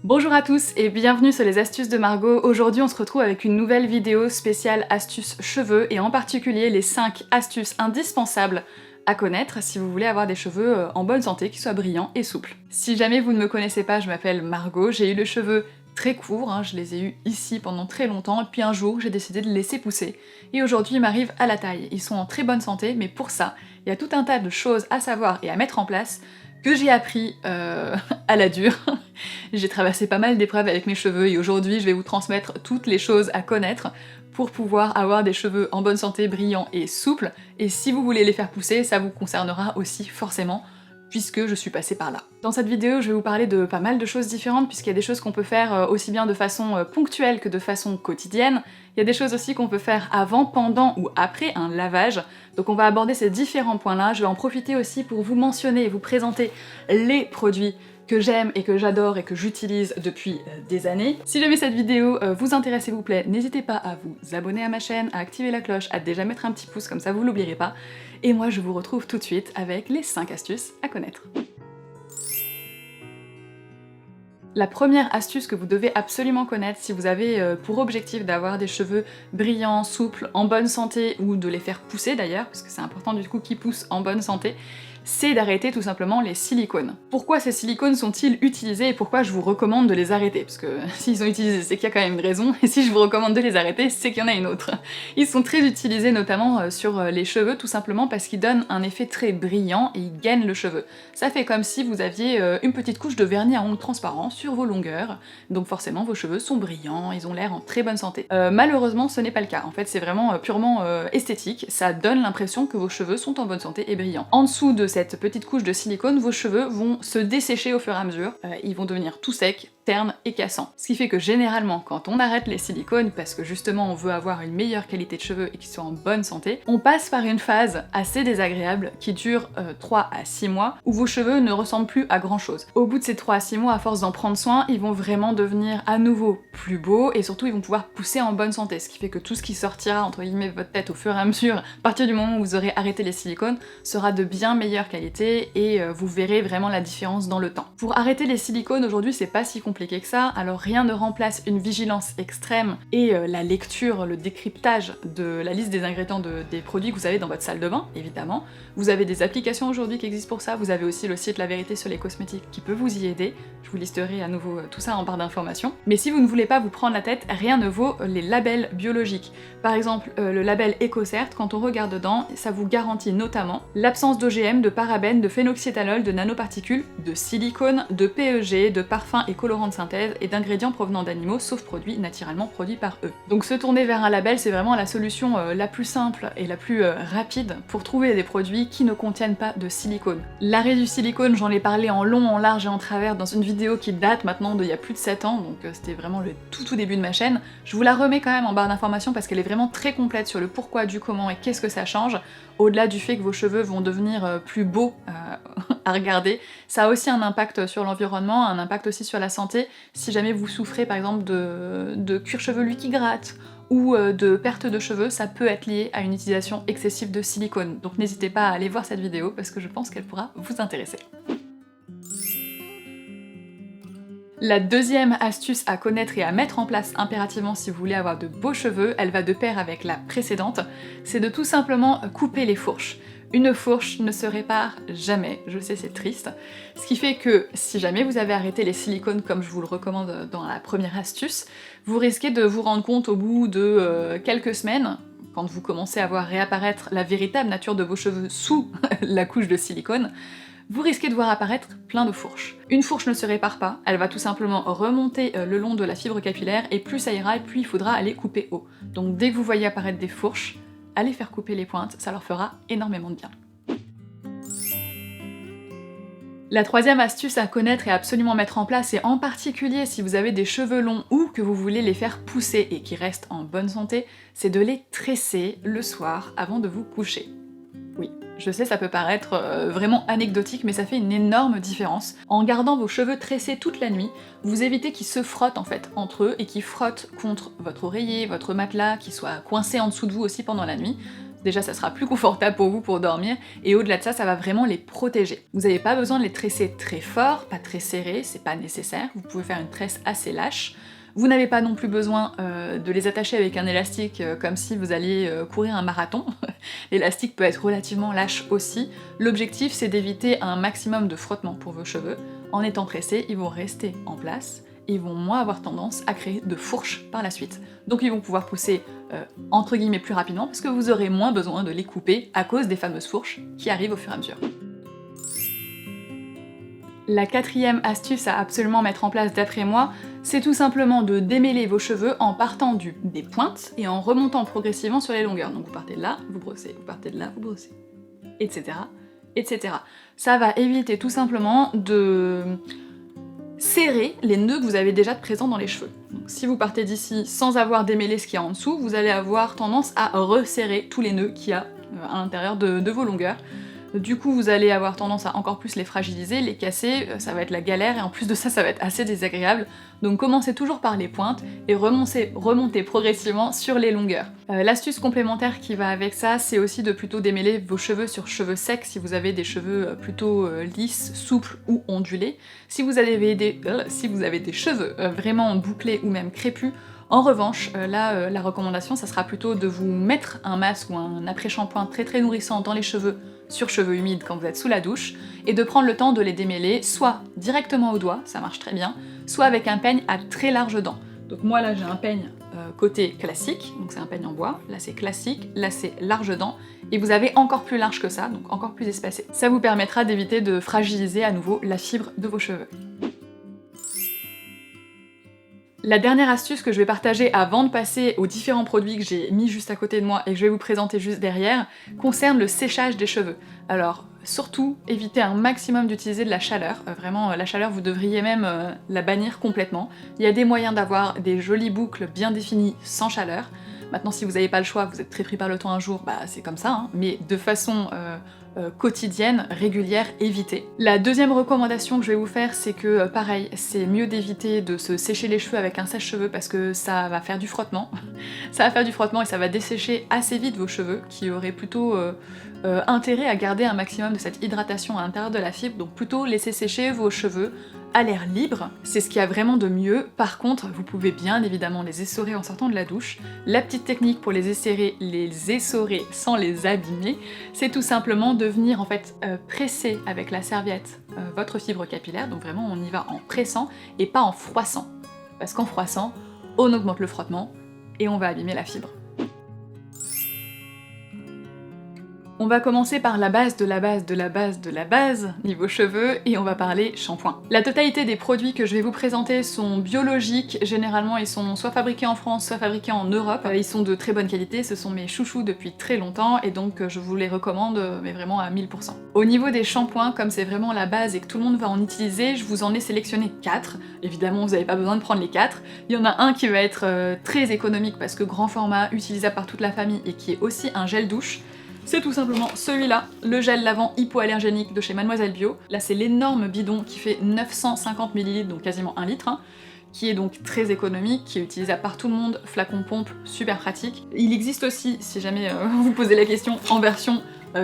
Bonjour à tous et bienvenue sur les astuces de Margot. Aujourd'hui on se retrouve avec une nouvelle vidéo spéciale astuces cheveux et en particulier les 5 astuces indispensables à connaître si vous voulez avoir des cheveux en bonne santé, qui soient brillants et souples. Si jamais vous ne me connaissez pas, je m'appelle Margot, j'ai eu les cheveux très courts, je les ai eus ici pendant très longtemps et puis un jour j'ai décidé de les laisser pousser et aujourd'hui ils m'arrivent à la taille. Ils sont en très bonne santé mais pour ça, il y a tout un tas de choses à savoir et à mettre en place que j'ai appris à la dure. J'ai traversé pas mal d'épreuves avec mes cheveux et aujourd'hui je vais vous transmettre toutes les choses à connaître pour pouvoir avoir des cheveux en bonne santé, brillants et souples. Et si vous voulez les faire pousser, ça vous concernera aussi forcément, puisque je suis passée par là. Dans cette vidéo, je vais vous parler de pas mal de choses différentes, puisqu'il y a des choses qu'on peut faire aussi bien de façon ponctuelle que de façon quotidienne. Il y a des choses aussi qu'on peut faire avant, pendant ou après un lavage. Donc on va aborder ces différents points-là. Je vais en profiter aussi pour vous mentionner et vous présenter les produits que j'aime et que j'adore et que j'utilise depuis des années. Si jamais cette vidéo vous intéresse s'il vous plaît, n'hésitez pas à vous abonner à ma chaîne, à activer la cloche, à déjà mettre un petit pouce, comme ça vous l'oublierez pas. Et moi je vous retrouve tout de suite avec les 5 astuces à connaître. La première astuce que vous devez absolument connaître si vous avez pour objectif d'avoir des cheveux brillants, souples, en bonne santé, ou de les faire pousser d'ailleurs, parce que c'est important du coup qu'ils poussent en bonne santé, c'est d'arrêter tout simplement les silicones. Pourquoi ces silicones sont-ils utilisés et pourquoi je vous recommande de les arrêter? Parce que s'ils sont utilisés, c'est qu'il y a quand même une raison, et si je vous recommande de les arrêter, c'est qu'il y en a une autre. Ils sont très utilisés notamment sur les cheveux, tout simplement parce qu'ils donnent un effet très brillant et ils gainent le cheveu. Ça fait comme si vous aviez une petite couche de vernis à ongles transparent sur vos longueurs, donc forcément vos cheveux sont brillants, ils ont l'air en très bonne santé. Malheureusement, ce n'est pas le cas. En fait, c'est vraiment purement esthétique, ça donne l'impression que vos cheveux sont en bonne santé et brillants. En dessous de cette petite couche de silicone, vos cheveux vont se dessécher au fur et à mesure, ils vont devenir tout secs, ternes et cassants. Ce qui fait que généralement, quand on arrête les silicones, parce que justement on veut avoir une meilleure qualité de cheveux et qu'ils soient en bonne santé, on passe par une phase assez désagréable qui dure 3 à 6 mois, où vos cheveux ne ressemblent plus à grand chose. Au bout de ces 3 à 6 mois, à force d'en prendre soin, ils vont vraiment devenir à nouveau plus beaux, et surtout ils vont pouvoir pousser en bonne santé, ce qui fait que tout ce qui sortira entre guillemets de votre tête au fur et à mesure, à partir du moment où vous aurez arrêté les silicones, sera de bien meilleure qualité, et vous verrez vraiment la différence dans le temps. Pour arrêter les silicones, aujourd'hui c'est pas si compliqué que ça, alors rien ne remplace une vigilance extrême et la lecture, le décryptage de la liste des ingrédients des produits que vous avez dans votre salle de bain, évidemment. Vous avez des applications aujourd'hui qui existent pour ça, vous avez aussi le site La Vérité sur les cosmétiques qui peut vous y aider, je vous listerai à nouveau tout ça en barre d'informations. Mais si vous ne voulez pas vous prendre la tête, rien ne vaut les labels biologiques. Par exemple, le label EcoCert, quand on regarde dedans, ça vous garantit notamment l'absence d'OGM, de parabènes, de phénoxyéthanol, de nanoparticules, de silicone, de PEG, de parfums et colorants de synthèse et d'ingrédients provenant d'animaux, sauf produits naturellement produits par eux. Donc se tourner vers un label, c'est vraiment la solution la plus simple et la plus rapide pour trouver des produits qui ne contiennent pas de silicone. L'arrêt du silicone, j'en ai parlé en long, en large et en travers dans une vidéo qui date maintenant d'il y a plus de 7 ans, donc c'était vraiment le tout début de ma chaîne. Je vous la remets quand même en barre d'informations parce qu'elle est vraiment très complète sur le pourquoi, du comment et qu'est-ce que ça change, au-delà du fait que vos cheveux vont devenir plus beaux à regarder. Ça a aussi un impact sur l'environnement, un impact aussi sur la santé. Si jamais vous souffrez par exemple de cuir chevelu qui gratte ou de perte de cheveux, ça peut être lié à une utilisation excessive de silicone. Donc n'hésitez pas à aller voir cette vidéo parce que je pense qu'elle pourra vous intéresser. La deuxième astuce à connaître et à mettre en place impérativement si vous voulez avoir de beaux cheveux, elle va de pair avec la précédente, c'est de tout simplement couper les fourches. Une fourche ne se répare jamais, je sais c'est triste, ce qui fait que si jamais vous avez arrêté les silicones comme je vous le recommande dans la première astuce, vous risquez de vous rendre compte au bout de quelques semaines, quand vous commencez à voir réapparaître la véritable nature de vos cheveux sous la couche de silicone, vous risquez de voir apparaître plein de fourches. Une fourche ne se répare pas, elle va tout simplement remonter le long de la fibre capillaire et plus ça ira et plus il faudra aller couper haut. Donc dès que vous voyez apparaître des fourches, allez faire couper les pointes, ça leur fera énormément de bien. La troisième astuce à connaître et à absolument mettre en place, et en particulier si vous avez des cheveux longs ou que vous voulez les faire pousser et qui restent en bonne santé, c'est de les tresser le soir avant de vous coucher. Oui, je sais, ça peut paraître vraiment anecdotique, mais ça fait une énorme différence. En gardant vos cheveux tressés toute la nuit, vous évitez qu'ils se frottent en fait entre eux et qu'ils frottent contre votre oreiller, votre matelas, qu'ils soient coincés en dessous de vous aussi pendant la nuit. Déjà, ça sera plus confortable pour vous pour dormir, et au-delà de ça, ça va vraiment les protéger. Vous n'avez pas besoin de les tresser très fort, pas très serré, c'est pas nécessaire, vous pouvez faire une tresse assez lâche. Vous n'avez pas non plus besoin de les attacher avec un élastique comme si vous alliez courir un marathon. L'élastique peut être relativement lâche aussi. L'objectif, c'est d'éviter un maximum de frottement pour vos cheveux. En étant tressés, ils vont rester en place, et ils vont moins avoir tendance à créer de fourches par la suite. Donc ils vont pouvoir pousser entre guillemets plus rapidement parce que vous aurez moins besoin de les couper à cause des fameuses fourches qui arrivent au fur et à mesure. La quatrième astuce à absolument mettre en place d'après moi, c'est tout simplement de démêler vos cheveux en partant des pointes et en remontant progressivement sur les longueurs. Donc vous partez de là, vous brossez, vous partez de là, vous brossez, etc. etc. Ça va éviter tout simplement de serrer les nœuds que vous avez déjà présents dans les cheveux. Donc si vous partez d'ici sans avoir démêlé ce qu'il y a en dessous, vous allez avoir tendance à resserrer tous les nœuds qu'il y a à l'intérieur de vos longueurs. Du coup, vous allez avoir tendance à encore plus les fragiliser, les casser, ça va être la galère, et en plus de ça, ça va être assez désagréable. Donc commencez toujours par les pointes, et remontez progressivement sur les longueurs. L'astuce complémentaire qui va avec ça, c'est aussi de plutôt démêler vos cheveux sur cheveux secs, si vous avez des cheveux plutôt lisses, souples ou ondulés. Si vous avez des cheveux vraiment bouclés ou même crépus, en revanche, là, la recommandation, ça sera plutôt de vous mettre un masque ou un après-shampoing très nourrissant dans les cheveux, sur cheveux humides quand vous êtes sous la douche, et de prendre le temps de les démêler, soit directement au doigt, ça marche très bien, soit avec un peigne à très larges dents. Donc moi là j'ai un peigne côté classique, donc c'est un peigne en bois, là c'est classique, là c'est large dents, et vous avez encore plus large que ça, donc encore plus espacé. Ça vous permettra d'éviter de fragiliser à nouveau la fibre de vos cheveux. La dernière astuce que je vais partager avant de passer aux différents produits que j'ai mis juste à côté de moi et que je vais vous présenter juste derrière, concerne le séchage des cheveux. Alors, surtout, évitez un maximum d'utiliser de la chaleur. Vraiment, la chaleur, vous devriez même la bannir complètement. Il y a des moyens d'avoir des jolies boucles bien définies sans chaleur. Maintenant, si vous n'avez pas le choix, vous êtes très pris par le temps un jour, bah c'est comme ça, hein. Mais de façon quotidienne, régulière, évitez. La deuxième recommandation que je vais vous faire, c'est que pareil, c'est mieux d'éviter de se sécher les cheveux avec un sèche-cheveux parce que ça va faire du frottement. Ça va faire du frottement et ça va dessécher assez vite vos cheveux, qui auraient plutôt intérêt à garder un maximum de cette hydratation à l'intérieur de la fibre, donc plutôt laisser sécher vos cheveux à l'air libre, c'est ce qu'il y a vraiment de mieux. Par contre, vous pouvez bien évidemment les essorer en sortant de la douche. La petite technique pour les essorer sans les abîmer, c'est tout simplement de venir en fait presser avec la serviette votre fibre capillaire, donc vraiment on y va en pressant et pas en froissant. Parce qu'en froissant, on augmente le frottement et on va abîmer la fibre. On va commencer par la base de la base de la base de la base, niveau cheveux, et on va parler shampoing. La totalité des produits que je vais vous présenter sont biologiques, généralement ils sont soit fabriqués en France, soit fabriqués en Europe. Ils sont de très bonne qualité, ce sont mes chouchous depuis très longtemps, et donc je vous les recommande, mais vraiment à 1000%. Au niveau des shampoings, comme c'est vraiment la base et que tout le monde va en utiliser, je vous en ai sélectionné 4. Évidemment, vous n'avez pas besoin de prendre les 4. Il y en a un qui va être très économique parce que grand format, utilisable par toute la famille, et qui est aussi un gel douche. C'est tout simplement celui-là, le gel lavant hypoallergénique de chez Mademoiselle Bio. Là c'est l'énorme bidon qui fait 950 ml, donc quasiment 1 litre, hein, qui est donc très économique, qui est utilisable par tout le monde, flacon pompe, super pratique. Il existe aussi, si jamais vous vous posez la question, en version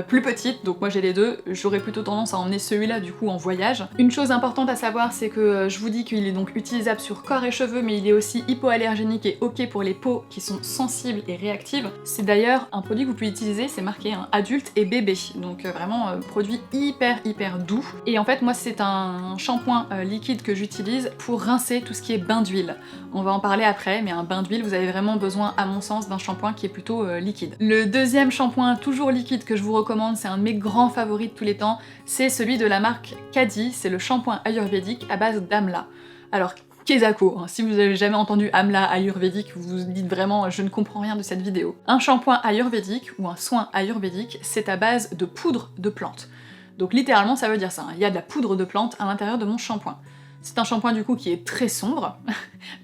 plus petite, donc moi j'ai les deux, j'aurais plutôt tendance à emmener celui-là du coup en voyage. Une chose importante à savoir, c'est que je vous dis qu'il est donc utilisable sur corps et cheveux, mais il est aussi hypoallergénique et ok pour les peaux qui sont sensibles et réactives. C'est d'ailleurs un produit que vous pouvez utiliser, c'est marqué hein, adulte et bébé, donc vraiment produit hyper doux. Et en fait moi c'est un shampoing liquide que j'utilise pour rincer tout ce qui est bain d'huile. On va en parler après, mais un bain d'huile, vous avez vraiment besoin à mon sens d'un shampoing qui est plutôt liquide. Le deuxième shampoing toujours liquide que je vous recommande, c'est un de mes grands favoris de tous les temps, c'est celui de la marque Kadi, c'est le shampoing ayurvédique à base d'amla. Alors Kesako, hein, si vous avez jamais entendu amla ayurvédique, vous vous dites vraiment je ne comprends rien de cette vidéo. Un shampoing ayurvédique ou un soin ayurvédique, c'est à base de poudre de plante. Donc littéralement ça veut dire ça, hein, il y a de la poudre de plante à l'intérieur de mon shampoing. C'est un shampoing du coup qui est très sombre,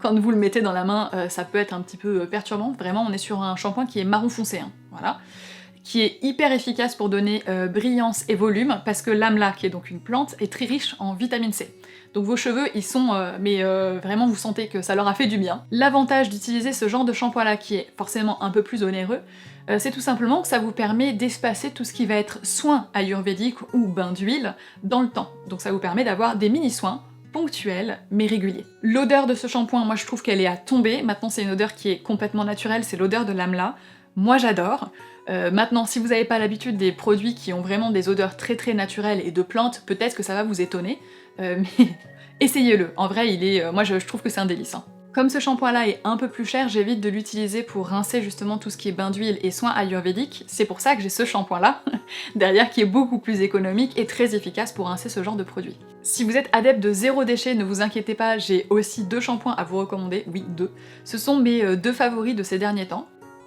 quand vous le mettez dans la main ça peut être un petit peu perturbant, vraiment on est sur un shampoing qui est marron foncé, hein. Voilà, qui est hyper efficace pour donner brillance et volume, parce que l'amla, qui est donc une plante, est très riche en vitamine C. Donc vos cheveux, ils sont... vraiment, vous sentez que ça leur a fait du bien. L'avantage d'utiliser ce genre de shampoing-là, qui est forcément un peu plus onéreux, c'est tout simplement que ça vous permet d'espacer tout ce qui va être soins ayurvédiques ou bain d'huile dans le temps. Donc ça vous permet d'avoir des mini-soins ponctuels mais réguliers. L'odeur de ce shampoing, moi je trouve qu'elle est à tomber. Maintenant c'est une odeur qui est complètement naturelle, c'est l'odeur de l'amla. Moi j'adore. Maintenant, si vous n'avez pas l'habitude des produits qui ont vraiment des odeurs très très naturelles et de plantes, peut-être que ça va vous étonner, mais essayez-le. En vrai, moi je trouve que c'est un délice. Hein. Comme ce shampoing-là est un peu plus cher, j'évite de l'utiliser pour rincer justement tout ce qui est bain d'huile et soins ayurvédiques. C'est pour ça que j'ai ce shampoing-là, derrière, qui est beaucoup plus économique et très efficace pour rincer ce genre de produit. Si vous êtes adepte de zéro déchet, ne vous inquiétez pas, j'ai aussi 2 shampoings à vous recommander. Oui, 2. Ce sont mes 2 favoris de ces derniers temps.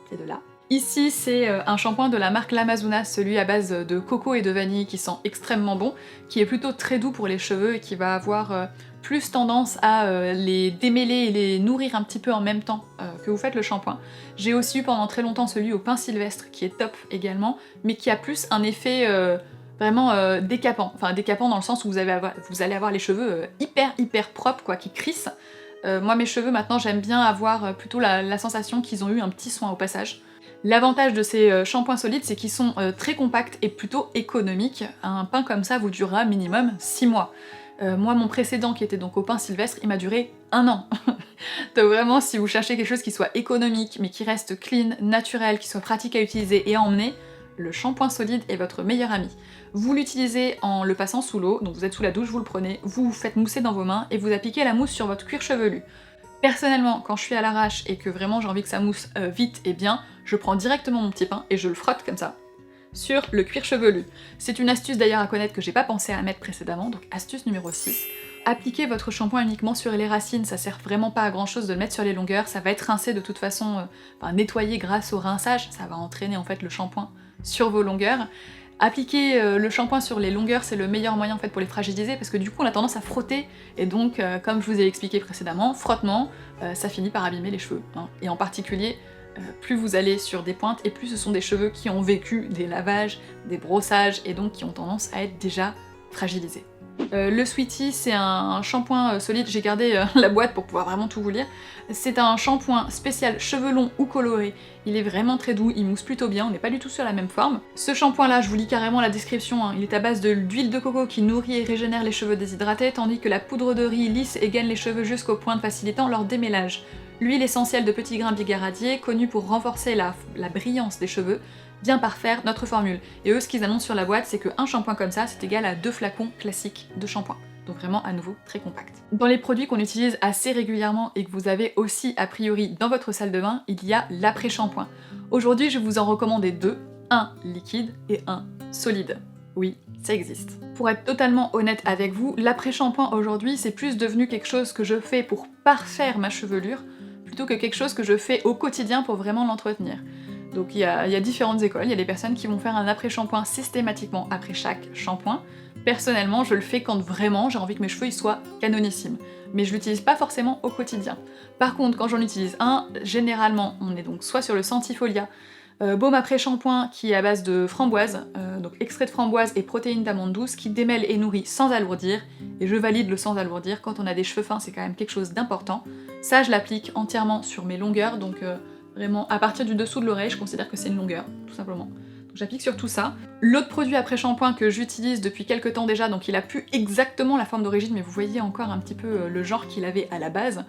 C'est de là. Ici, c'est un shampoing de la marque L'Amazona, celui à base de coco et de vanille qui sent extrêmement bon, qui est plutôt très doux pour les cheveux et qui va avoir plus tendance à les démêler et les nourrir un petit peu en même temps que vous faites le shampoing. J'ai aussi eu pendant très longtemps celui au pain sylvestre qui est top également, mais qui a plus un effet vraiment décapant. Enfin décapant dans le sens où vous allez avoir les cheveux hyper propres, quoi, qui crissent. Moi mes cheveux maintenant j'aime bien avoir plutôt la sensation qu'ils ont eu un petit soin au passage. L'avantage de ces shampoings solides, c'est qu'ils sont très compacts et plutôt économiques. Un pain comme ça vous durera minimum 6 mois. Moi, mon précédent, qui était donc au pain sylvestre, il m'a duré 1 an. Donc vraiment, si vous cherchez quelque chose qui soit économique, mais qui reste clean, naturel, qui soit pratique à utiliser et à emmener, le shampoing solide est votre meilleur ami. Vous l'utilisez en le passant sous l'eau, donc vous êtes sous la douche, vous le prenez, vous faites mousser dans vos mains et vous appliquez la mousse sur votre cuir chevelu. Personnellement, quand je suis à l'arrache et que vraiment j'ai envie que ça mousse vite et bien, je prends directement mon petit pain et je le frotte comme ça sur le cuir chevelu. C'est une astuce d'ailleurs à connaître que j'ai pas pensé à mettre précédemment, donc astuce numéro 6. Appliquez votre shampoing uniquement sur les racines, ça sert vraiment pas à grand chose de le mettre sur les longueurs, ça va être rincé de toute façon, nettoyé grâce au rinçage, ça va entraîner en fait le shampoing sur vos longueurs. Appliquer le shampoing sur les longueurs, c'est le meilleur moyen en fait pour les fragiliser parce que du coup on a tendance à frotter et donc comme je vous ai expliqué précédemment, frottement, ça finit par abîmer les cheveux. Hein. Et en particulier, plus vous allez sur des pointes et plus ce sont des cheveux qui ont vécu des lavages, des brossages et donc qui ont tendance à être déjà fragilisés. Le Sweetie, c'est un shampoing solide, j'ai gardé la boîte pour pouvoir vraiment tout vous lire. C'est un shampoing spécial cheveux longs ou colorés, il est vraiment très doux, il mousse plutôt bien, on n'est pas du tout sur la même forme. Ce shampoing là, je vous lis carrément la description, hein. Il est à base d'huile de coco qui nourrit et régénère les cheveux déshydratés, tandis que la poudre de riz lisse et gaine les cheveux jusqu'au point de facilitant leur démêlage. L'huile essentielle de petits grains bigaradiers, connue pour renforcer la brillance des cheveux, vient par faire notre formule. Et eux, ce qu'ils annoncent sur la boîte, c'est qu'un shampoing comme ça, c'est égal à 2 flacons classiques de shampoing. Donc vraiment, à nouveau, très compact. Dans les produits qu'on utilise assez régulièrement et que vous avez aussi, a priori, dans votre salle de bain, il y a l'après-shampoing. Aujourd'hui, je vais vous en recommander 2, un liquide et un solide. Oui, ça existe. Pour être totalement honnête avec vous, l'après-shampoing aujourd'hui, c'est plus devenu quelque chose que je fais pour parfaire ma chevelure, plutôt que quelque chose que je fais au quotidien pour vraiment l'entretenir. Donc il y a différentes écoles, il y a des personnes qui vont faire un après-shampoing systématiquement après chaque shampoing. Personnellement, je le fais quand vraiment j'ai envie que mes cheveux ils soient canonissimes. Mais je l'utilise pas forcément au quotidien. Par contre, quand j'en utilise un, généralement, on est donc soit sur le Sentifolia, baume après-shampoing qui est à base de framboise, donc extrait de framboise et protéines d'amande douce qui démêle et nourrit sans alourdir, et je valide le sans alourdir, quand on a des cheveux fins c'est quand même quelque chose d'important. Ça je l'applique entièrement sur mes longueurs, donc vraiment à partir du dessous de l'oreille je considère que c'est une longueur, tout simplement. Donc j'applique sur tout ça. L'autre produit après-shampoing que j'utilise depuis quelques temps déjà, donc il a plus exactement la forme d'origine, mais vous voyez encore un petit peu le genre qu'il avait à la base,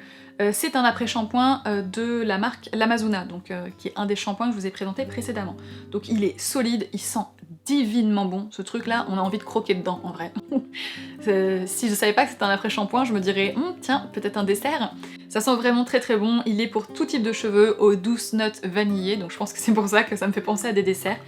c'est un après-shampoing de la marque L'Amazona, donc qui est un des shampoings que je vous ai présenté précédemment. Donc il est solide, il sent divinement bon, ce truc là, on a envie de croquer dedans en vrai. Si je savais pas que c'était un après-shampoing, je me dirais tiens, peut-être un dessert. Ça sent vraiment très très bon, il est pour tout type de cheveux, aux douces notes vanillées, donc je pense que c'est pour ça que ça me fait penser à des desserts.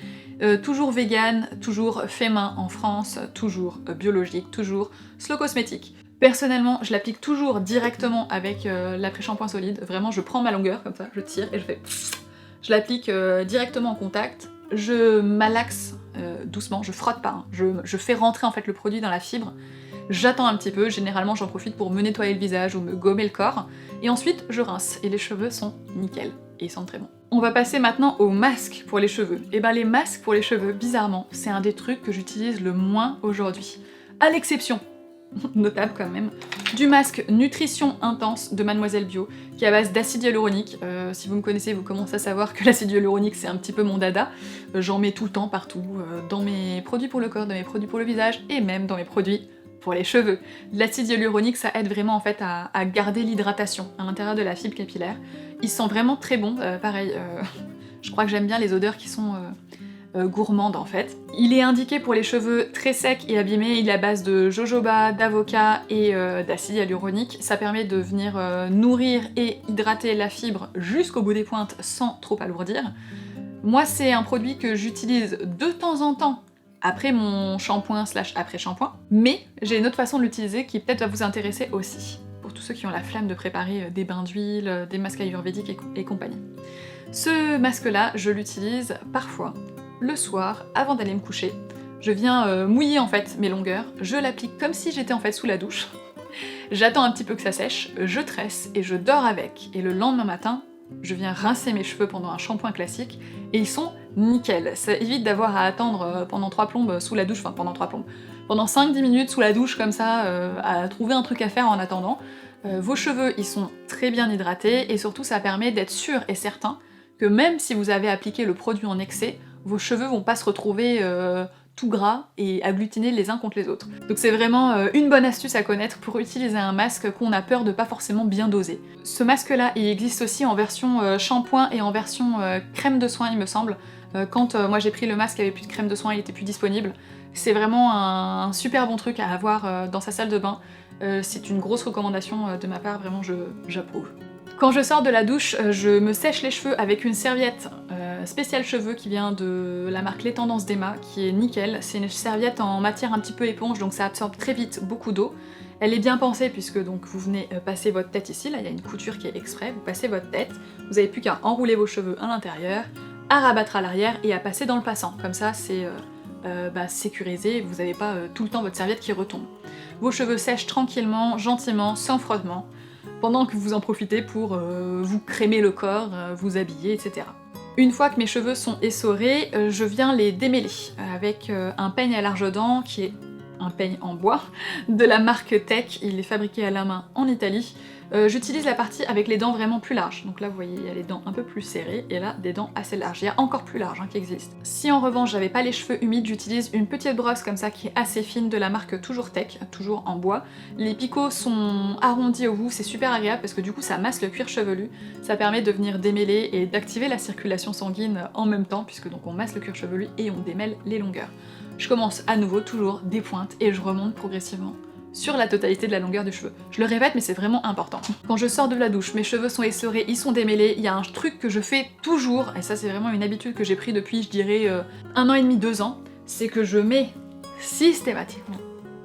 Toujours vegan, toujours fait main en France, toujours biologique, toujours slow cosmétique. Personnellement, je l'applique toujours directement avec l'après-shampoing solide. Vraiment, je prends ma longueur comme ça, je tire et je fais... Je l'applique directement en contact. Je malaxe doucement, je frotte pas, hein. Je fais rentrer en fait le produit dans la fibre. J'attends un petit peu, généralement j'en profite pour me nettoyer le visage ou me gommer le corps, et ensuite je rince, et les cheveux sont nickel, et ils sentent très bon. On va passer maintenant aux masques pour les cheveux. Et ben les masques pour les cheveux, bizarrement, c'est un des trucs que j'utilise le moins aujourd'hui. À l'exception, notable quand même, du masque Nutrition Intense de Mademoiselle Bio, qui est à base d'acide hyaluronique. Si vous me connaissez, vous commencez à savoir que l'acide hyaluronique c'est un petit peu mon dada. J'en mets tout le temps, partout, dans mes produits pour le corps, dans mes produits pour le visage, et même dans mes produits pour les cheveux. L'acide hyaluronique, ça aide vraiment en fait à garder l'hydratation à l'intérieur de la fibre capillaire. Il sent vraiment très bon, pareil, je crois que j'aime bien les odeurs qui sont gourmandes en fait. Il est indiqué pour les cheveux très secs et abîmés, il est à base de jojoba, d'avocat et d'acide hyaluronique. Ça permet de venir nourrir et hydrater la fibre jusqu'au bout des pointes sans trop alourdir. Moi c'est un produit que j'utilise de temps en temps après mon shampoing / après shampoing, mais j'ai une autre façon de l'utiliser qui peut-être va vous intéresser aussi, pour tous ceux qui ont la flemme de préparer des bains d'huile, des masques ayurvédiques et compagnie. Ce masque-là, je l'utilise parfois le soir avant d'aller me coucher. Je viens mouiller en fait mes longueurs, je l'applique comme si j'étais en fait sous la douche, j'attends un petit peu que ça sèche, je tresse et je dors avec, et le lendemain matin, je viens rincer mes cheveux pendant un shampoing classique, et ils sont nickel. Ça évite d'avoir à attendre pendant 3 plombes sous la douche, enfin pendant 3 plombes, pendant 5-10 minutes sous la douche comme ça, à trouver un truc à faire en attendant. Vos cheveux, ils sont très bien hydratés, et surtout ça permet d'être sûr et certain que même si vous avez appliqué le produit en excès, vos cheveux vont pas se retrouver tout gras et agglutinés les uns contre les autres. Donc c'est vraiment une bonne astuce à connaître pour utiliser un masque qu'on a peur de pas forcément bien doser. Ce masque-là, il existe aussi en version shampoing et en version crème de soin, il me semble. Quand moi j'ai pris le masque, il n'y avait plus de crème de soin, il était plus disponible. C'est vraiment un super bon truc à avoir dans sa salle de bain. C'est une grosse recommandation de ma part, vraiment j'approuve. Quand je sors de la douche, je me sèche les cheveux avec une serviette spéciale cheveux qui vient de la marque Les Tendances d'Emma, qui est nickel. C'est une serviette en matière un petit peu éponge, donc ça absorbe très vite beaucoup d'eau. Elle est bien pensée puisque donc vous venez passer votre tête ici, là il y a une couture qui est exprès, vous passez votre tête, vous n'avez plus qu'à enrouler vos cheveux à l'intérieur, à rabattre à l'arrière et à passer dans le passant. Comme ça c'est sécurisé, vous n'avez pas tout le temps votre serviette qui retombe. Vos cheveux sèchent tranquillement, gentiment, sans frottement, pendant que vous en profitez pour vous crémer le corps, vous habiller, etc. Une fois que mes cheveux sont essorés, je viens les démêler avec un peigne à larges dents qui est un peigne en bois de la marque Tech, il est fabriqué à la main en Italie. J'utilise la partie avec les dents vraiment plus larges, donc là vous voyez il y a les dents un peu plus serrées et là des dents assez larges, il y a encore plus larges qui existent. Si en revanche j'avais pas les cheveux humides, j'utilise une petite brosse comme ça qui est assez fine de la marque Toujours Tech, toujours en bois. Les picots sont arrondis au bout, c'est super agréable parce que du coup ça masse le cuir chevelu, ça permet de venir démêler et d'activer la circulation sanguine en même temps puisque donc on masse le cuir chevelu et on démêle les longueurs. Je commence à nouveau toujours des pointes et je remonte progressivement sur la totalité de la longueur du cheveu. Je le répète mais c'est vraiment important. Quand je sors de la douche, mes cheveux sont essorés, ils sont démêlés, il y a un truc que je fais toujours, et ça c'est vraiment une habitude que j'ai pris depuis je dirais 1 an et demi, 2 ans, c'est que je mets systématiquement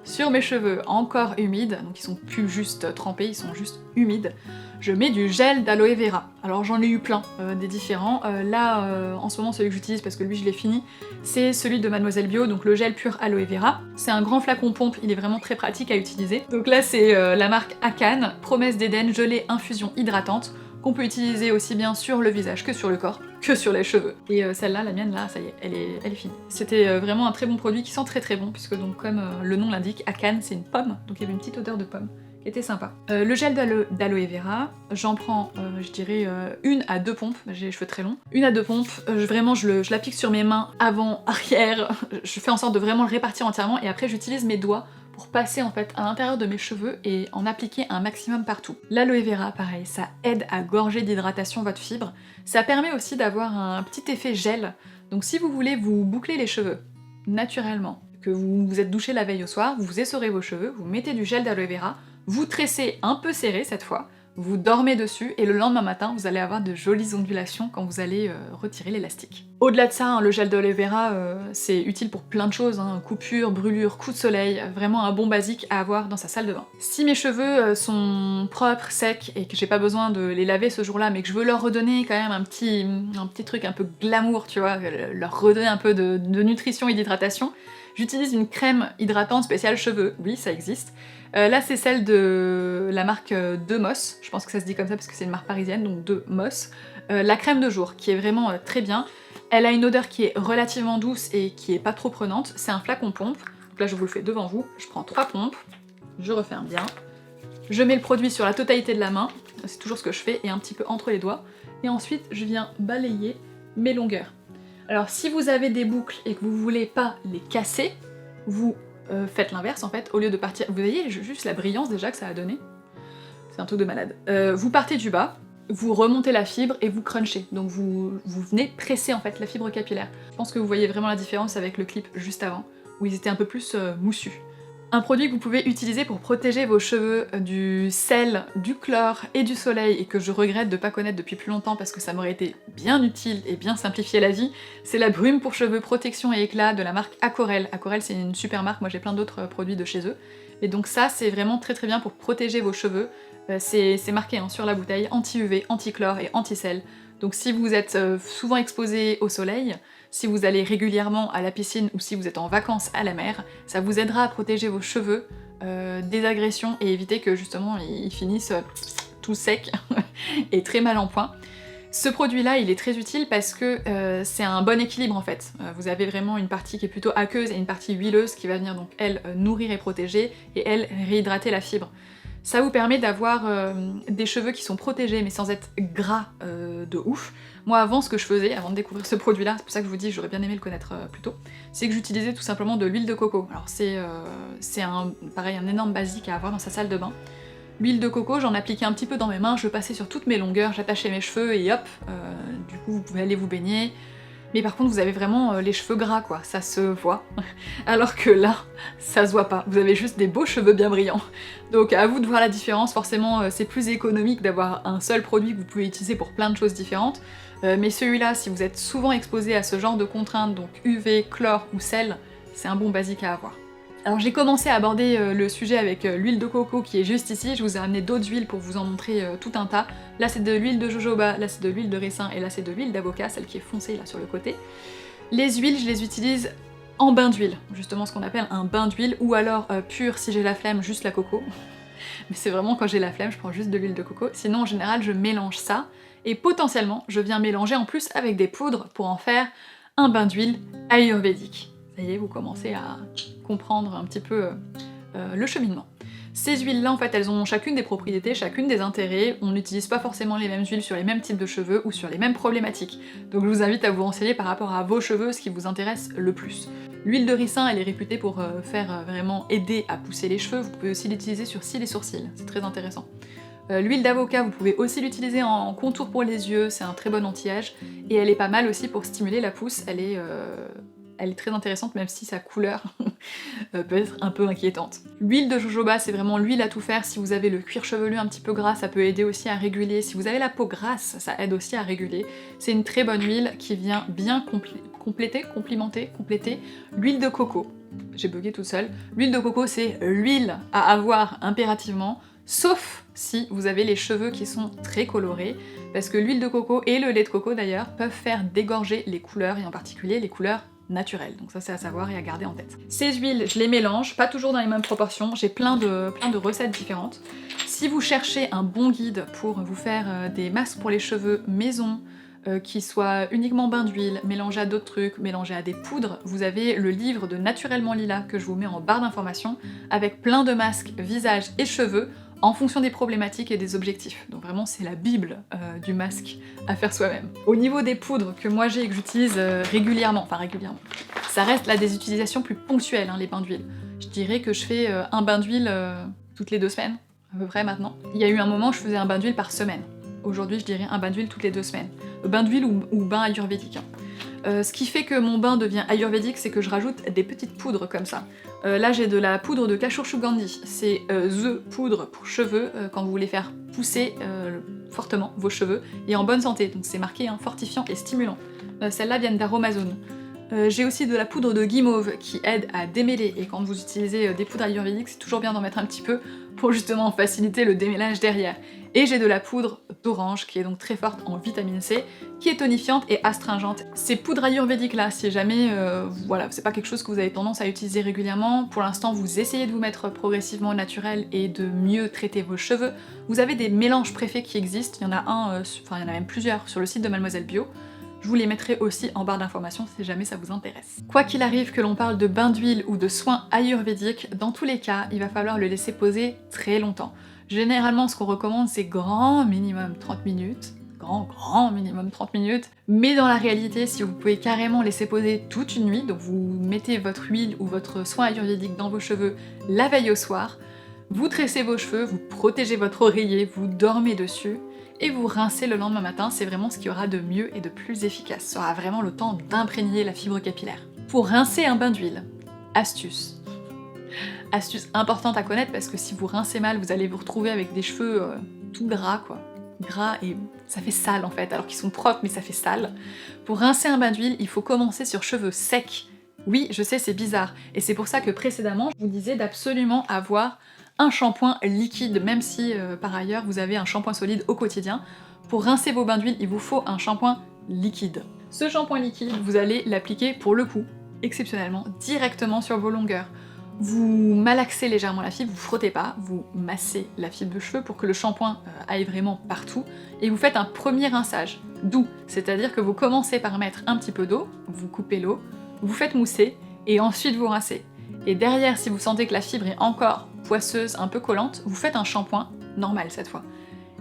sur mes cheveux encore humides, donc ils sont plus juste trempés, ils sont juste humides, je mets du gel d'aloe vera. Alors j'en ai eu plein, des différents. Là, en ce moment, celui que j'utilise, parce que lui je l'ai fini, c'est celui de Mademoiselle Bio, donc le gel pur aloe vera. C'est un grand flacon pompe, il est vraiment très pratique à utiliser. Donc là c'est la marque Akan, Promesse d'Éden, gelée infusion hydratante, qu'on peut utiliser aussi bien sur le visage que sur le corps, que sur les cheveux. Et celle-là, la mienne, là, ça y est, elle est finie. C'était vraiment un très bon produit qui sent très très bon, puisque donc comme le nom l'indique, Akan c'est une pomme, donc il y avait une petite odeur de pomme qui était sympa. Le gel d'aloe vera, j'en prends, je dirais, 1 à 2 pompes, j'ai les cheveux très longs. 1 à 2 pompes, vraiment je l'applique sur mes mains, avant, arrière, je fais en sorte de vraiment le répartir entièrement, et après j'utilise mes doigts pour passer en fait à l'intérieur de mes cheveux et en appliquer un maximum partout. L'aloe vera, pareil, ça aide à gorger d'hydratation votre fibre. Ça permet aussi d'avoir un petit effet gel. Donc si vous voulez vous boucler les cheveux naturellement, que vous vous êtes douché la veille au soir, vous essorez vos cheveux, vous mettez du gel d'aloe vera, vous tressez un peu serré cette fois, vous dormez dessus et le lendemain matin vous allez avoir de jolies ondulations quand vous allez retirer l'élastique. Au-delà de ça, hein, le gel d'aloe vera c'est utile pour plein de choses, hein, coupures, brûlures, coups de soleil, vraiment un bon basique à avoir dans sa salle de bain. Si mes cheveux sont propres, secs et que j'ai pas besoin de les laver ce jour-là mais que je veux leur redonner quand même un petit truc un peu glamour, tu vois, leur redonner un peu de nutrition et d'hydratation, J'utilise une crème hydratante spéciale cheveux, oui ça existe. Là c'est celle de la marque De Moss, je pense que ça se dit comme ça parce que c'est une marque parisienne, donc De Moss. La crème de jour, qui est vraiment très bien. Elle a une odeur qui est relativement douce et qui est pas trop prenante. C'est un flacon pompe, donc là je vous le fais devant vous. Je prends 3 pompes, je referme bien. Je mets le produit sur la totalité de la main, c'est toujours ce que je fais, et un petit peu entre les doigts. Et ensuite je viens balayer mes longueurs. Alors si vous avez des boucles et que vous voulez pas les casser, vous faites l'inverse en fait, au lieu de partir... Vous voyez juste la brillance déjà que ça a donné? C'est un truc de malade. Vous partez du bas, vous remontez la fibre et vous crunchez. Donc vous venez presser en fait la fibre capillaire. Je pense que vous voyez vraiment la différence avec le clip juste avant, où ils étaient un peu plus moussus. Un produit que vous pouvez utiliser pour protéger vos cheveux du sel, du chlore et du soleil, et que je regrette de pas connaître depuis plus longtemps parce que ça m'aurait été bien utile et bien simplifié la vie, c'est la brume pour cheveux protection et éclat de la marque Acorel. Acorel c'est une super marque, moi j'ai plein d'autres produits de chez eux. Et donc ça c'est vraiment très bien pour protéger vos cheveux. C'est marqué hein, sur la bouteille, anti-UV, anti-chlore et anti-sel. Donc si vous êtes souvent exposé au soleil, si vous allez régulièrement à la piscine ou si vous êtes en vacances à la mer, ça vous aidera à protéger vos cheveux des agressions et éviter que justement ils finissent tout secs et très mal en point. Ce produit-là, il est très utile parce que c'est un bon équilibre en fait. Vous avez vraiment une partie qui est plutôt aqueuse et une partie huileuse qui va venir donc elle nourrir et protéger et elle réhydrater la fibre. Ça vous permet d'avoir des cheveux qui sont protégés mais sans être gras de ouf. Moi avant ce que je faisais, avant de découvrir ce produit là, c'est pour ça que je vous dis que j'aurais bien aimé le connaître plus tôt, c'est que j'utilisais tout simplement de l'huile de coco. Alors c'est pareil, un énorme basique à avoir dans sa salle de bain. L'huile de coco, j'en appliquais un petit peu dans mes mains, je passais sur toutes mes longueurs, j'attachais mes cheveux et hop, du coup vous pouvez aller vous baigner. Mais par contre vous avez vraiment les cheveux gras quoi, ça se voit. Alors que là, ça se voit pas, vous avez juste des beaux cheveux bien brillants. Donc à vous de voir la différence, forcément c'est plus économique d'avoir un seul produit que vous pouvez utiliser pour plein de choses différentes. Mais celui-là, si vous êtes souvent exposé à ce genre de contraintes, donc UV, chlore ou sel, c'est un bon basique à avoir. Alors j'ai commencé à aborder le sujet avec l'huile de coco qui est juste ici, je vous ai amené d'autres huiles pour vous en montrer tout un tas. Là c'est de l'huile de jojoba, là c'est de l'huile de ricin et là c'est de l'huile d'avocat, celle qui est foncée là sur le côté. Les huiles, je les utilise en bain d'huile, justement ce qu'on appelle un bain d'huile, ou alors pur si j'ai la flemme, juste la coco. Mais c'est vraiment quand j'ai la flemme, je prends juste de l'huile de coco. Sinon en général je mélange ça, et potentiellement je viens mélanger en plus avec des poudres pour en faire un bain d'huile ayurvédique. Ça y est, vous commencez à comprendre un petit peu le cheminement. Ces huiles-là, en fait, elles ont chacune des propriétés, chacune des intérêts. On n'utilise pas forcément les mêmes huiles sur les mêmes types de cheveux ou sur les mêmes problématiques. Donc je vous invite à vous renseigner par rapport à vos cheveux, ce qui vous intéresse le plus. L'huile de ricin, elle est réputée pour faire vraiment aider à pousser les cheveux. Vous pouvez aussi l'utiliser sur cils et sourcils, c'est très intéressant. L'huile d'avocat, vous pouvez aussi l'utiliser en contour pour les yeux, c'est un très bon anti-âge. Et elle est pas mal aussi pour stimuler la pousse, elle est très intéressante même si sa couleur peut être un peu inquiétante. L'huile de jojoba, c'est vraiment l'huile à tout faire. Si vous avez le cuir chevelu un petit peu gras, ça peut aider aussi à réguler. Si vous avez la peau grasse, ça aide aussi à réguler. C'est une très bonne huile qui vient bien compléter l'huile de coco. J'ai bugué toute seule. L'huile de coco, c'est l'huile à avoir impérativement, sauf si vous avez les cheveux qui sont très colorés, parce que l'huile de coco et le lait de coco d'ailleurs peuvent faire dégorger les couleurs, et en particulier les couleurs naturelles. Donc ça c'est à savoir et à garder en tête. Ces huiles, je les mélange, pas toujours dans les mêmes proportions, j'ai plein de recettes différentes. Si vous cherchez un bon guide pour vous faire des masques pour les cheveux maison, qui soient uniquement bain d'huile, mélangés à d'autres trucs, mélangés à des poudres, vous avez le livre de Naturellement Lila que je vous mets en barre d'informations, avec plein de masques visage et cheveux, en fonction des problématiques et des objectifs. Donc vraiment c'est la bible du masque à faire soi-même. Au niveau des poudres que moi j'ai et que j'utilise régulièrement, ça reste là des utilisations plus ponctuelles, hein, les bains d'huile. Je dirais que je fais un bain d'huile toutes les 2 semaines, à peu près maintenant. Il y a eu un moment où je faisais un bain d'huile par semaine. Aujourd'hui je dirais un bain d'huile toutes les 2 semaines. Bain d'huile ou bain ayurvédique. Hein. Ce qui fait que mon bain devient ayurvédique, c'est que je rajoute des petites poudres comme ça. Là j'ai de la poudre de Kashur-Sugandhi, c'est the poudre pour cheveux quand vous voulez faire pousser fortement vos cheveux et en bonne santé, donc c'est marqué hein, fortifiant et stimulant. Celles-là viennent d'Aromazone. J'ai aussi de la poudre de guimauve qui aide à démêler, et quand vous utilisez des poudres ayurvédiques, c'est toujours bien d'en mettre un petit peu pour justement faciliter le démêlage derrière. Et j'ai de la poudre d'orange qui est donc très forte en vitamine C, qui est tonifiante et astringente. Ces poudres ayurvédiques là, si jamais voilà, c'est pas quelque chose que vous avez tendance à utiliser régulièrement, pour l'instant vous essayez de vous mettre progressivement au naturel et de mieux traiter vos cheveux, vous avez des mélanges préfets qui existent, il y en a un, enfin il y en a même plusieurs sur le site de Mademoiselle Bio. Je vous les mettrai aussi en barre d'informations si jamais ça vous intéresse. Quoi qu'il arrive que l'on parle de bain d'huile ou de soins ayurvédiques, dans tous les cas, il va falloir le laisser poser très longtemps. Généralement, ce qu'on recommande, c'est grand minimum 30 minutes. Grand minimum 30 minutes. Mais dans la réalité, si vous pouvez carrément laisser poser toute une nuit, donc vous mettez votre huile ou votre soin ayurvédique dans vos cheveux la veille au soir, vous tressez vos cheveux, vous protégez votre oreiller, vous dormez dessus, et vous rincez le lendemain matin, c'est vraiment ce qu'il y aura de mieux et de plus efficace. Ça aura vraiment le temps d'imprégner la fibre capillaire. Pour rincer un bain d'huile, astuce. Astuce importante à connaître parce que si vous rincez mal, vous allez vous retrouver avec des cheveux tout gras quoi. Gras et ça fait sale en fait, alors qu'ils sont propres mais ça fait sale. Pour rincer un bain d'huile, il faut commencer sur cheveux secs. Oui, je sais, c'est bizarre. Et c'est pour ça que précédemment, je vous disais d'absolument avoir un shampoing liquide, même si par ailleurs vous avez un shampoing solide au quotidien. Pour rincer vos bains d'huile, il vous faut un shampoing liquide. Ce shampoing liquide, vous allez l'appliquer pour le coup, exceptionnellement, directement sur vos longueurs. Vous malaxez légèrement la fibre, vous frottez pas, vous massez la fibre de cheveux pour que le shampoing aille vraiment partout, et vous faites un premier rinçage, doux, c'est-à-dire que vous commencez par mettre un petit peu d'eau, vous coupez l'eau, vous faites mousser, et ensuite vous rincez. Et derrière, si vous sentez que la fibre est encore poisseuse, un peu collante, vous faites un shampoing normal cette fois.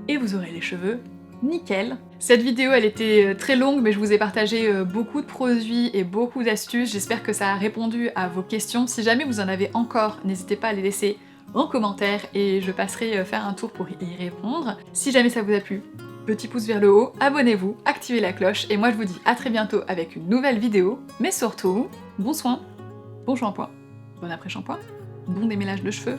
Et vous aurez les cheveux nickel. Cette vidéo elle était très longue mais je vous ai partagé beaucoup de produits et beaucoup d'astuces, j'espère que ça a répondu à vos questions. Si jamais vous en avez encore, n'hésitez pas à les laisser en commentaire et je passerai faire un tour pour y répondre. Si jamais ça vous a plu, petit pouce vers le haut, abonnez-vous, activez la cloche et moi je vous dis à très bientôt avec une nouvelle vidéo, mais surtout, bon soin, bon shampoing, bon après-shampoing, bon démêlage de cheveux.